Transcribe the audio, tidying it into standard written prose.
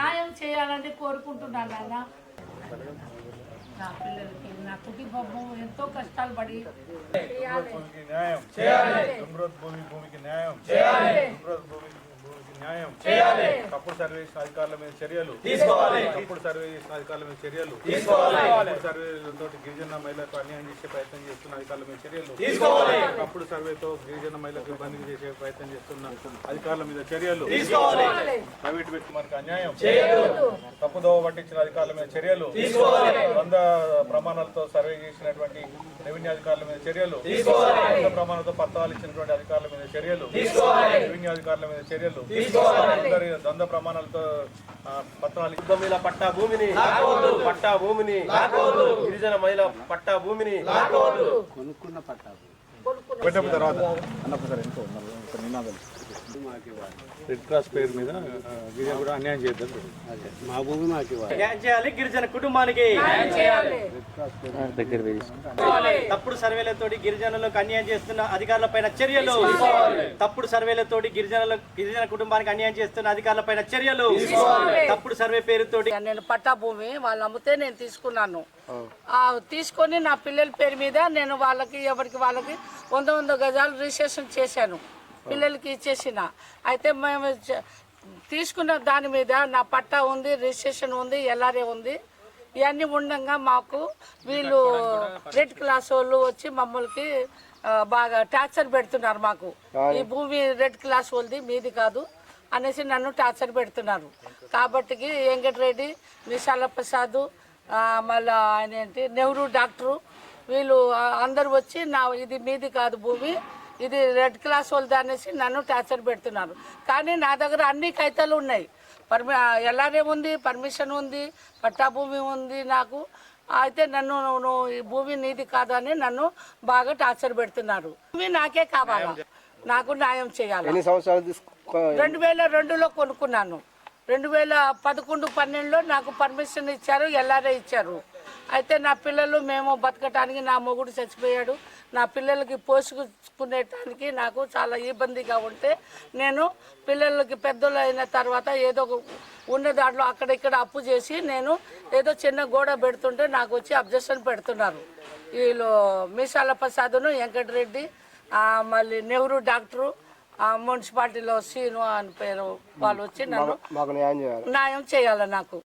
న్యాయం చేయాలని కోరుకుంటున్నాను నాన్న. నా పిల్లలకి నా కుటుంబం ఎంతో కష్టాలు పడి న్యాయం చేయాలి. భూమికి న్యాయం చేయాలి. న్యాయం చేయాలి. తప్పుడు సర్వే చేసిన అధికారుల మీద చర్యలు తీసుకోవాలి. తప్పుడు సర్వే చేసిన అధికారుల మీద చర్యలు తీసుకోవాలి. తప్పుడు సర్వేతో గిరిజన మహిళలకు అన్యాయం చేసే ప్రయత్నం చేస్తున్న అధికారుల మీద చర్యలు తీసుకోవాలి. తప్పుడు సర్వేతో గిరిజన మహిళలకు ఇబ్బంది చేసే ప్రయత్నం చేస్తున్న అధికారుల మీద చర్యలు తీసుకోవాలి. ప్రైవేట్ వ్యక్తి మనకు అన్యాయం చేయదు. తప్పుదోవ పట్టించిన అధికారుల మీద చర్యలు తీసుకోవాలి. 100 ప్రమాణాలతో సర్వే చేసినటువంటి రెవెన్యూ అధికారుల మీద చర్యలు తీసుకోవాలి. 100 ప్రమాణాలతో పత్రాలు ఇచ్చినటువంటి అధికారుల మీద చర్యలు తీసుకోవాలి. రెవెన్యూ అధికారుల మీద చర్యలు ద్వంద్వ ప్రమాణాలతో పత్రాలు పట్టా భూమిని గిరిజన మహిళ పట్టా భూమిని కొనుక్కున్న పట్టా పెట్టిన తర్వాత రెడ్ క్రాస్ పేరు మీద గిరిజన కూడా అన్యాయం చేద్దాం. మా భూమి మాకు ఇవ్వాలి. న్యాయం చేయాలి. గిరిజన కుటుంబానికి తప్పుడు సర్వేలతోటి గిరిజనులకు అన్యాయం చేస్తున్న అధికారులపైన చర్యలు. తప్పుడు సర్వేలతోటి గిరిజన కుటుంబానికి అన్యాయం చేస్తున్న అధికారులపైన చర్యలు. తప్పుడు సర్వే పేరుతోటి నేను పట్టా భూమి వాళ్ళు అమ్మితే నేను తీసుకున్నాను. తీసుకొని నా పిల్లల పేరు మీద నేను వాళ్ళకి ఎవరికి వాళ్ళకి 100 గజాలు రిజిస్ట్రేషన్ చేశాను. పిల్లలకి ఇచ్చేసిన అయితే మేము తీసుకున్న దాని మీద నా పట్టా ఉంది, రిజిస్ట్రేషన్ ఉంది, ఎల్ఆర్ఏ ఉంది. ఇవన్నీ ఉండగా మాకు వీళ్ళు రెడ్ క్లాస్ వాళ్ళు వచ్చి మమ్మల్ని బాగా టార్చర్ పెడుతున్నారు. మాకు ఈ భూమి రెడ్ క్లాస్ వాళ్ళది మీది కాదు అనేసి నన్ను టార్చర్ పెడుతున్నారు. కాబట్టి వెంకటరెడ్డి, విశాల ప్రసాద్, మళ్ళీ ఆయన ఏంటి నెహ్రూ డాక్టరు వీళ్ళు అందరు వచ్చి ఇది మీది కాదు భూమి, ఇది రెడ్ క్లాస్ వాళ్ళది అనేసి నన్ను టార్చర్ పెడుతున్నారు. కానీ నా దగ్గర అన్ని కాగితాలు ఉన్నాయి. ఎల్ఆర్ఏ ఉంది, పర్మిషన్ ఉంది, పట్టా భూమి ఉంది నాకు. అయితే నన్ను ఈ భూమి నీది కాదు అని నన్ను బాగా టార్చర్ పెడుతున్నారు. భూమి నాకే కావాలా, నాకు న్యాయం చేయాలి. 2002లో కొనుక్కున్నాను. 2011-12లో నాకు పర్మిషన్ ఇచ్చారు, ఎల్ఆర్ఏ ఇచ్చారు. అయితే నా పిల్లలు మేము బతకటానికి నా మొగుడు చచ్చిపోయాడు. నా పిల్లలకి పోషించుకునేటానికి నాకు చాలా ఇబ్బందిగా ఉంటే నేను పిల్లలకి పెద్దలు అయిన తర్వాత ఏదో ఉన్న దాంట్లో అక్కడ ఇక్కడ అప్పు చేసి నేను ఏదో చిన్న గోడ పెడుతుంటే నాకు వచ్చి అబ్జెక్షన్ పెడుతున్నారు. వీళ్ళు మీసాల ప్రసాద్ను, వెంకటరెడ్డి, మళ్ళీ నెహ్రూ డాక్టరు, మున్సిపాలిటీలో సీను అని పేరు వాళ్ళు వచ్చి నన్ను న్యాయం చేయాలి నాకు.